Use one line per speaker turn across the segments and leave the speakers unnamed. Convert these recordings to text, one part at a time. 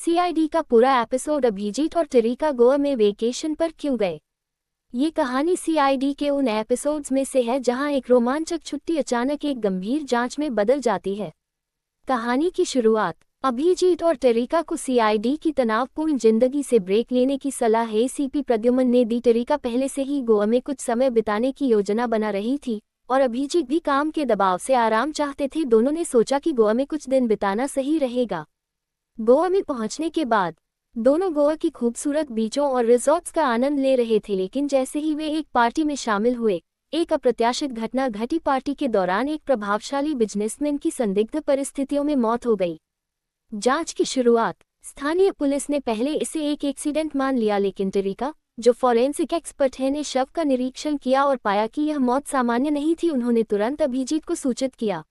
CID का पूरा episode Abhijit और टेरिका गोवा में वेकेशन पर क्यों गए। ये कहानी सीआईडी के उन एपिसोड्स में से है जहां एक रोमांचक छुट्टी अचानक एक गंभीर जांच में बदल जाती है। कहानी की शुरुआत अभिजीत और टेरिका को सीआईडी की तनावपूर्ण जिंदगी से ब्रेक लेने की सलाह एसीपी प्रद्युमन ने दी। टेरिका पहले से ही गोवा में कुछ समय बिताने की योजना बना रही थी और अभिजीत भी काम के दबाव से आराम चाहते थे। दोनों ने सोचा कि गोवा में कुछ दिन बिताना सही रहेगा। गोवा में पहुंचने के बाद दोनों गोवा की खूबसूरत बीचों और रिजॉर्ट्स का आनंद ले रहे थे, लेकिन जैसे ही वे एक पार्टी में शामिल हुए, एक अप्रत्याशित घटना घटी। पार्टी के दौरान एक प्रभावशाली बिजनेसमैन की संदिग्ध परिस्थितियों में मौत हो गई। जांच की शुरुआत स्थानीय पुलिस ने पहले इसे एक एक्सीडेंट मान लिया, लेकिन टेरिका, जो फॉरेंसिक एक्सपर्ट है, ने शव का निरीक्षण किया और पाया कि यह मौत सामान्य नहीं थी। उन्होंने तुरंत अभिजीत को सूचित किया।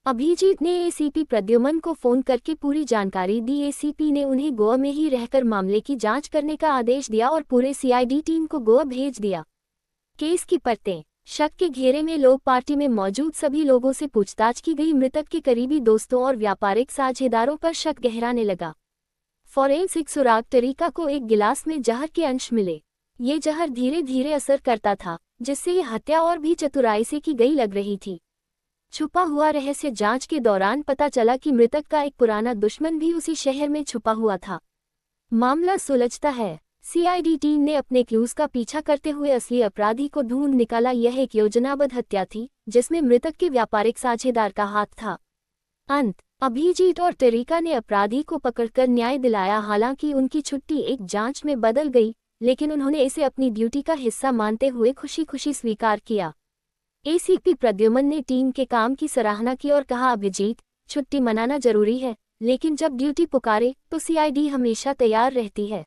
अभिजीत ने एसीपी प्रद्युमन को फोन करके पूरी जानकारी दी। एसीपी ने उन्हें गोवा में ही रहकर मामले की जांच करने का आदेश दिया और पूरे सीआईडी टीम को गोवा भेज दिया। केस की परतें शक के घेरे में लोग पार्टी में मौजूद सभी लोगों से पूछताछ की गई। मृतक के करीबी दोस्तों और व्यापारिक साझेदारों पर शक गहराने लगा। फॉरेंसिक सुराग टेरिका को एक गिलास में जहर के अंश मिले। ये जहर धीरे धीरे असर करता था, जिससे ये हत्या और भी चतुराई से की गई लग रही थी। छुपा हुआ रहस्य जांच के दौरान पता चला कि मृतक का एक पुराना दुश्मन भी उसी शहर में छुपा हुआ था। मामला सुलझता है। सीआईडी टीम ने अपने क्लूज का पीछा करते हुए असली अपराधी को ढूंढ निकाला। यह एक योजनाबद्ध हत्या थी जिसमें मृतक के व्यापारिक साझेदार का हाथ था। अंत अभिजीत और टेरिका ने अपराधी को पकड़कर न्याय दिलाया। हालांकि उनकी छुट्टी एक जांच में बदल गई, लेकिन उन्होंने इसे अपनी ड्यूटी का हिस्सा मानते हुए खुशी खुशी स्वीकार किया। एसीपी प्रद्युमन ने टीम के काम की सराहना की और कहा, अभिजीत, छुट्टी मनाना जरूरी है, लेकिन जब ड्यूटी पुकारे तो सीआईडी हमेशा तैयार रहती है।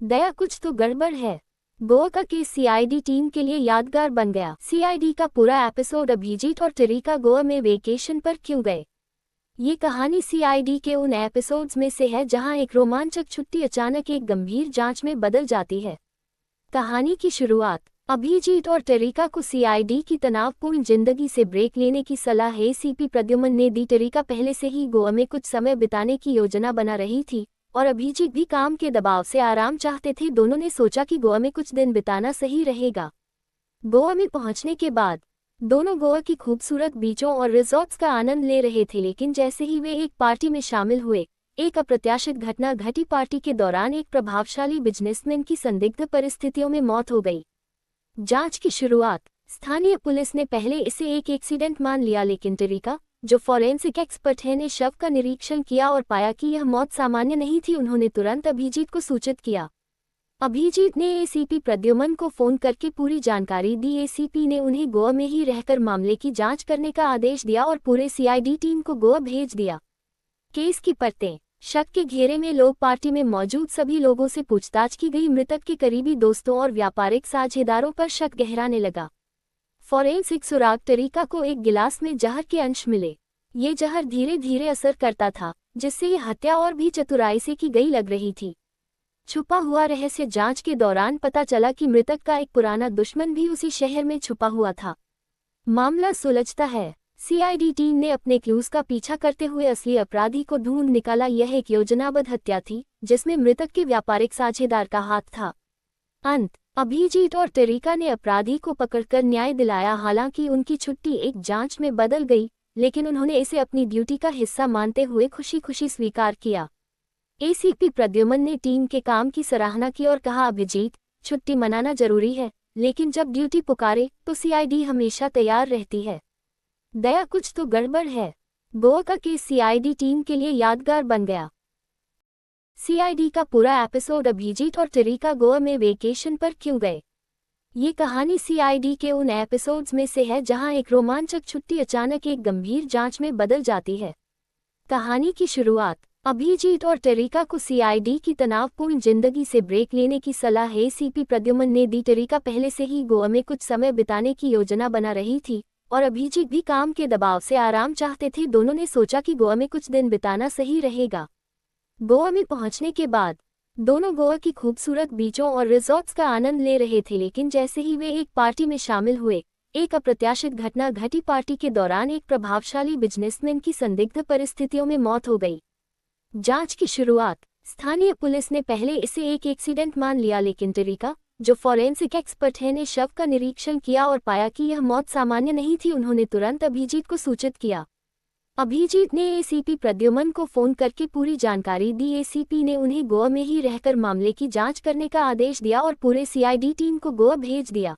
दया, कुछ तो गड़बड़ है। गोवा का केस सीआईडी टीम के लिए यादगार बन गया। सीआईडी का पूरा एपिसोड अभिजीत और टेरिका गोवा में वेकेशन पर क्यों गए। ये कहानी सीआईडी के उन एपिसोड्स में से है जहां एक रोमांचक छुट्टी अचानक एक गंभीर जांच में बदल जाती है। कहानी की शुरुआत अभिजीत और टेरिका को सीआईडी की तनावपूर्ण जिंदगी से ब्रेक लेने की सलाह एसीपी प्रद्युमन ने दी। टेरिका पहले से ही गोवा में कुछ समय बिताने की योजना बना रही थी और अभिजीत भी काम के दबाव से आराम चाहते थे। दोनों ने सोचा कि गोवा में कुछ दिन बिताना सही रहेगा। गोवा में पहुंचने के बाद दोनों गोवा की खूबसूरत बीचों और रिजॉर्ट्स का आनंद ले रहे थे, लेकिन जैसे ही वे एक पार्टी में शामिल हुए, एक अप्रत्याशित घटना घटी। पार्टी के दौरान एक प्रभावशाली बिजनेसमैन की संदिग्ध परिस्थितियों में मौत हो गई। जांच की शुरुआत स्थानीय पुलिस ने पहले इसे एक एक्सीडेंट मान लिया, लेकिन टेरिका, जो फॉरेंसिक एक्सपर्ट है, ने शव का निरीक्षण किया और पाया कि यह मौत सामान्य नहीं थी। उन्होंने तुरंत अभिजीत को सूचित किया। अभिजीत ने एसीपी प्रद्युमन को फोन करके पूरी जानकारी दी। एसीपी ने उन्हें गोवा में ही रहकर मामले की जांच करने का आदेश दिया और पूरे सीआईडी टीम को गोवा भेज दिया। केस की परतें शक के घेरे में लोग पार्टी में मौजूद सभी लोगों से पूछताछ की गई। मृतक के करीबी दोस्तों और व्यापारिक साझेदारों पर शक गहराने लगा। फॉरेंसिक सुराग टेरिका को एक गिलास में जहर के अंश मिले। ये जहर धीरे धीरे असर करता था, जिससे ये हत्या और भी चतुराई से की गई लग रही थी। छुपा हुआ रहस्य जांच के दौरान पता चला कि मृतक का एक पुराना दुश्मन भी उसी शहर में छुपा हुआ था। मामला सुलझता है। सीआईडी टीम ने अपने क्लूज का पीछा करते हुए असली अपराधी को ढूंढ निकाला। यह एक योजनाबद्ध हत्या थी जिसमें मृतक के व्यापारिक साझेदार का हाथ था। अंत अभिजीत और टेरिका ने अपराधी को पकड़कर न्याय दिलाया। हालांकि उनकी छुट्टी एक जांच में बदल गई, लेकिन उन्होंने इसे अपनी ड्यूटी का हिस्सा मानते हुए खुशी खुशी स्वीकार किया। एसीपी प्रद्युमन ने टीम के काम की सराहना की और कहा, अभिजीत, छुट्टी मनाना जरूरी है, लेकिन जब ड्यूटी पुकारे तो सीआईडी हमेशा तैयार रहती है। दया, कुछ तो गड़बड़ है। गोवा का केस सीआईडी टीम के लिए यादगार बन गया। सीआईडी का पूरा एपिसोड अभिजीत और टेरिका गोवा में वेकेशन पर क्यों गए। ये कहानी सीआईडी के उन एपिसोड्स में से है जहां एक रोमांचक छुट्टी अचानक एक गंभीर जांच में बदल जाती है। कहानी की शुरुआत अभिजीत और टेरिका को सीआईडी की तनावपूर्ण जिंदगी से ब्रेक लेने की सलाह एसीपी प्रद्युमन ने दी। टेरिका पहले से ही गोवा में कुछ समय बिताने की योजना बना रही थी और अभिजीत भी काम के दबाव से आराम चाहते थे। दोनों ने सोचा कि गोवा में कुछ दिन बिताना सही रहेगा। गोवा में पहुंचने के बाद दोनों गोवा की खूबसूरत बीचों और रिजॉर्ट्स का आनंद ले रहे थे, लेकिन जैसे ही वे एक पार्टी में शामिल हुए, एक अप्रत्याशित घटना घटी। पार्टी के दौरान एक प्रभावशाली बिजनेसमैन की संदिग्ध परिस्थितियों में मौत हो गई। जांच की शुरुआत स्थानीय पुलिस ने पहले इसे एक एक्सीडेंट मान लिया, लेकिन टेरिका, जो फॉरेंसिक एक्सपर्ट है, ने शव का निरीक्षण किया और पाया कि यह मौत सामान्य नहीं थी। उन्होंने तुरंत अभिजीत को सूचित किया। अभिजीत ने एसीपी प्रद्युमन को फोन करके पूरी जानकारी दी। एसीपी ने उन्हें गोवा में ही रहकर मामले की जांच करने का आदेश दिया और पूरे सीआईडी टीम को गोवा भेज दिया।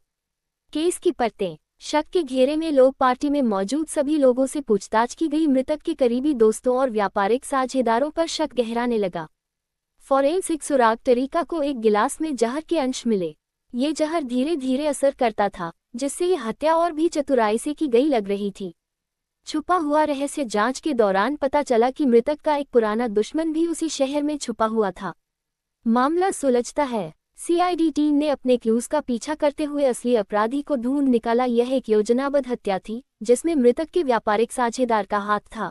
केस की परतें। शक के घेरे में लोग पार्टी में मौजूद सभी लोगों से पूछताछ की गई। मृतक के करीबी दोस्तों और व्यापारिक साझेदारों पर शक गहराने लगा। फॉरेंसिक सुराग, टेरिका को एक गिलास में जहर के अंश मिले। ये जहर धीरे धीरे असर करता था, जिससे ये हत्या और भी चतुराई से की गई लग रही थी। छुपा हुआ रहस्य। जांच के दौरान पता चला कि मृतक का एक पुराना दुश्मन भी उसी शहर में छुपा हुआ था। मामला सुलझता है। सीआईडी टीम ने अपने क्लूज का पीछा करते हुए असली अपराधी को ढूंढ निकाला। यह एक योजनाबद्ध हत्या थी, जिसमें मृतक के व्यापारिक साझेदार का हाथ था।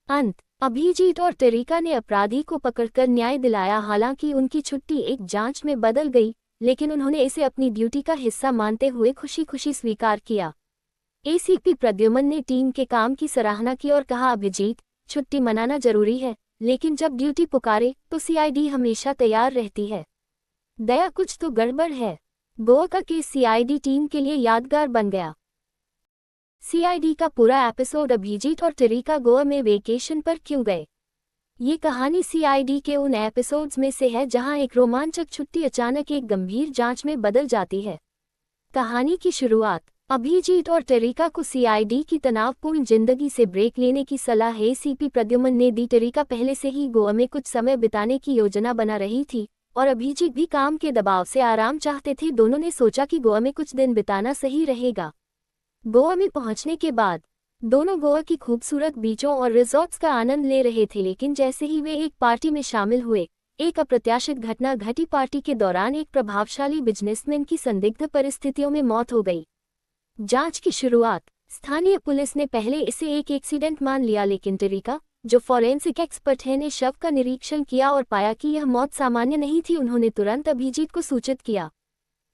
अंत। अभिजीत और टेरिका ने अपराधी को पकड़कर न्याय दिलाया। हालांकि उनकी छुट्टी एक जांच में बदल गई, लेकिन उन्होंने इसे अपनी ड्यूटी का हिस्सा मानते हुए खुशी खुशी स्वीकार किया। एसीपी प्रद्युमन ने टीम के काम की सराहना की और कहा, अभिजीत, छुट्टी मनाना जरूरी है, लेकिन जब ड्यूटी पुकारे तो सीआईडी हमेशा तैयार रहती है। दया, कुछ तो गड़बड़ है। गोवा का केस सीआईडी टीम के लिए यादगार बन गया। सीआईडी का पूरा एपिसोड। अभिजीत और टेरिका गोवा में वेकेशन पर क्यों गए? ये कहानी सीआईडी के उन एपिसोड्स में से है जहां एक रोमांचक छुट्टी अचानक एक गंभीर जांच में बदल जाती है। कहानी की शुरुआत। अभिजीत और टेरिका को सीआईडी की तनावपूर्ण जिंदगी से ब्रेक लेने की सलाह एसीपी प्रद्युमन ने दी। टेरिका पहले से ही गोवा में कुछ समय बिताने की योजना बना रही थी और अभिजीत भी काम के दबाव से आराम चाहते थे। दोनों ने सोचा कि गोवा में कुछ दिन बिताना सही रहेगा। गोवा में पहुंचने के बाद दोनों गोवा की खूबसूरत बीचों और रिजॉर्ट्स का आनंद ले रहे थे, लेकिन जैसे ही वे एक पार्टी में शामिल हुए, एक अप्रत्याशित घटना घटी। पार्टी के दौरान एक प्रभावशाली बिजनेसमैन की संदिग्ध परिस्थितियों में मौत हो गई। जांच की शुरुआत। स्थानीय पुलिस ने पहले इसे एक एक्सीडेंट मान लिया, लेकिन टेरिका, जो फॉरेंसिक एक्सपर्ट है, ने शव का निरीक्षण किया और पाया कि यह मौत सामान्य नहीं थी। उन्होंने तुरंत अभिजीत को सूचित किया।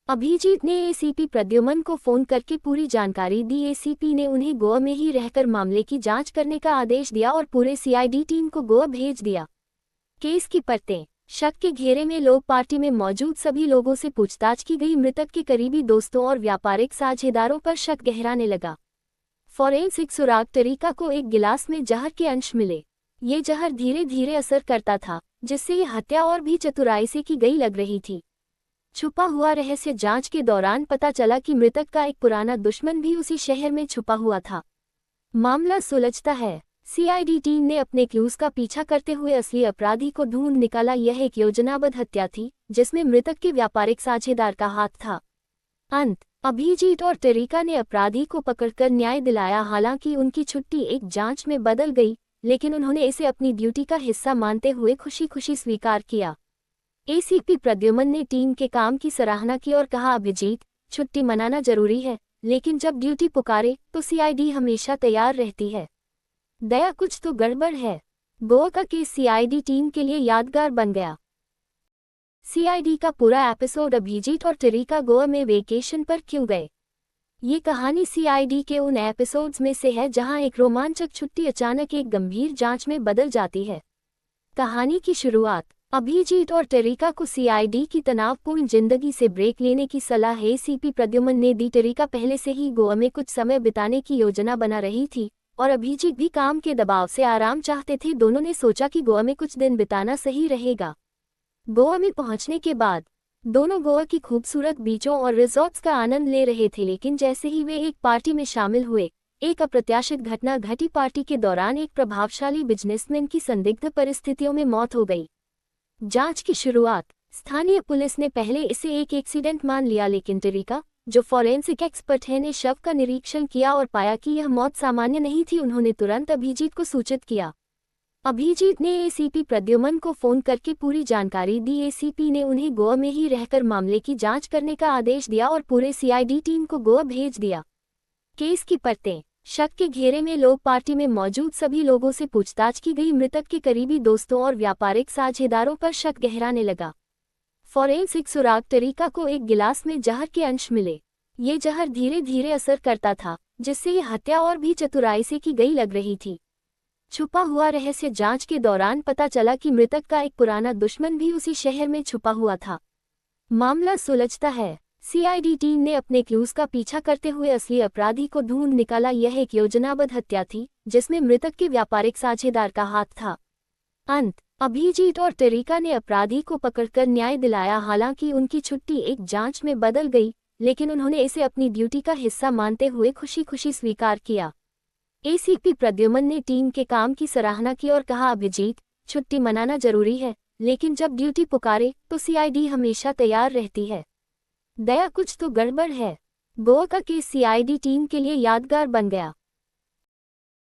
अभिजीत ने एसीपी प्रद्युमन को फोन करके पूरी जानकारी दी। एसीपी ने उन्हें गोवा में ही रहकर मामले की जांच करने का आदेश दिया और पूरे सीआईडी टीम को गोवा भेज दिया। केस की परतें। शक के घेरे में लोग पार्टी में मौजूद सभी लोगों से पूछताछ की गई। मृतक के करीबी दोस्तों और व्यापारिक साझेदारों पर शक गहराने लगा। फॉरेंसिक सुराग। टेरिका को एक गिलास में जहर के अंश मिले। ये जहर धीरे धीरे असर करता था, जिससे ये हत्या और भी चतुराई से की गई लग रही थी। छुपा हुआ रहस्य। जांच के दौरान पता चला कि मृतक का एक पुराना दुश्मन भी उसी शहर में छुपा हुआ था। मामला सुलझता है। सीआईडी टीम ने अपने क्लूज का पीछा करते हुए असली अपराधी को ढूंढ निकाला। यह एक योजनाबद्ध हत्या थी, जिसमें मृतक के व्यापारिक साझेदार का हाथ था। अंत। अभिजीत और टेरिका ने अपराधी को पकड़कर न्याय दिलाया। हालांकि उनकी छुट्टी एक जांच में बदल गई, लेकिन उन्होंने इसे अपनी ड्यूटी का हिस्सा मानते हुए खुशी खुशी स्वीकार किया। एसीपी प्रद्युमन ने टीम के काम की सराहना की और कहा, अभिजीत, छुट्टी मनाना जरूरी है, लेकिन जब ड्यूटी पुकारे तो सीआईडी हमेशा तैयार रहती है। दया, कुछ तो गड़बड़ है। गोवा का केस सीआईडी टीम के लिए यादगार बन गया। सीआईडी का पूरा एपिसोड। अभिजीत और टेरिका गोवा में वेकेशन पर क्यों गए? ये कहानी सीआईडी के उन एपिसोड्स में से है जहां एक रोमांचक छुट्टी अचानक एक गंभीर जांच में बदल जाती है। कहानी की शुरुआत। अभिजीत और टेरिका को सीआईडी की तनावपूर्ण जिंदगी से ब्रेक लेने की सलाह एसीपी प्रद्युमन ने दी। टेरिका पहले से ही गोवा में कुछ समय बिताने की योजना बना रही थी और अभिजीत भी काम के दबाव से आराम चाहते थे। दोनों ने सोचा कि गोवा में कुछ दिन बिताना सही रहेगा। गोवा में पहुंचने के बाद दोनों गोवा की खूबसूरत बीचों और रिजॉर्ट्स का आनंद ले रहे थे, लेकिन जैसे ही वे एक पार्टी में शामिल हुए, एक अप्रत्याशित घटना घटी। पार्टी के दौरान एक प्रभावशाली बिजनेसमैन की संदिग्ध परिस्थितियों में मौत हो गई। जांच की शुरुआत। स्थानीय पुलिस ने पहले इसे एक एक्सीडेंट मान लिया, लेकिन टेरिका, जो फॉरेंसिक एक्सपर्ट है, ने शव का निरीक्षण किया और पाया कि यह मौत सामान्य नहीं थी। उन्होंने तुरंत अभिजीत को सूचित किया। अभिजीत ने एसीपी प्रद्युमन को फोन करके पूरी जानकारी दी। एसीपी ने उन्हें गोवा में ही रहकर मामले की जांच करने का आदेश दिया और पूरे सीआईडी टीम को गोवा भेज दिया। केस की परतें। शक के घेरे में लोग पार्टी में मौजूद सभी लोगों से पूछताछ की गई। मृतक के करीबी दोस्तों और व्यापारिक साझेदारों पर शक गहराने लगा। फॉरेंसिक सुराग। टेरिका को एक गिलास में जहर के अंश मिले। ये जहर धीरे धीरे असर करता था, जिससे ये हत्या और भी चतुराई से की गई लग रही थी। छुपा हुआ रहस्य जांच के दौरान पता चला कि मृतक का एक पुराना दुश्मन भी उसी शहर में छुपा हुआ था। मामला सुलझता है। सीआईडी टीम ने अपने क्लूज का पीछा करते हुए असली अपराधी को ढूंढ निकाला। यह एक योजनाबद्ध हत्या थी जिसमें मृतक के व्यापारिक साझेदार का हाथ था। अंत अभिजीत और टेरिका ने अपराधी को पकड़कर न्याय दिलाया। हालांकि उनकी छुट्टी एक जांच में बदल गई, लेकिन उन्होंने इसे अपनी ड्यूटी का हिस्सा मानते हुए खुशी खुशी स्वीकार किया। एसीपी प्रद्युमन ने टीम के काम की सराहना की और कहा, अभिजीत, छुट्टी मनाना जरूरी है, लेकिन जब ड्यूटी पुकारे तो सीआईडी हमेशा तैयार रहती है। दया, कुछ तो गड़बड़ है। गोवा का केस सीआईडी टीम के लिए यादगार बन गया।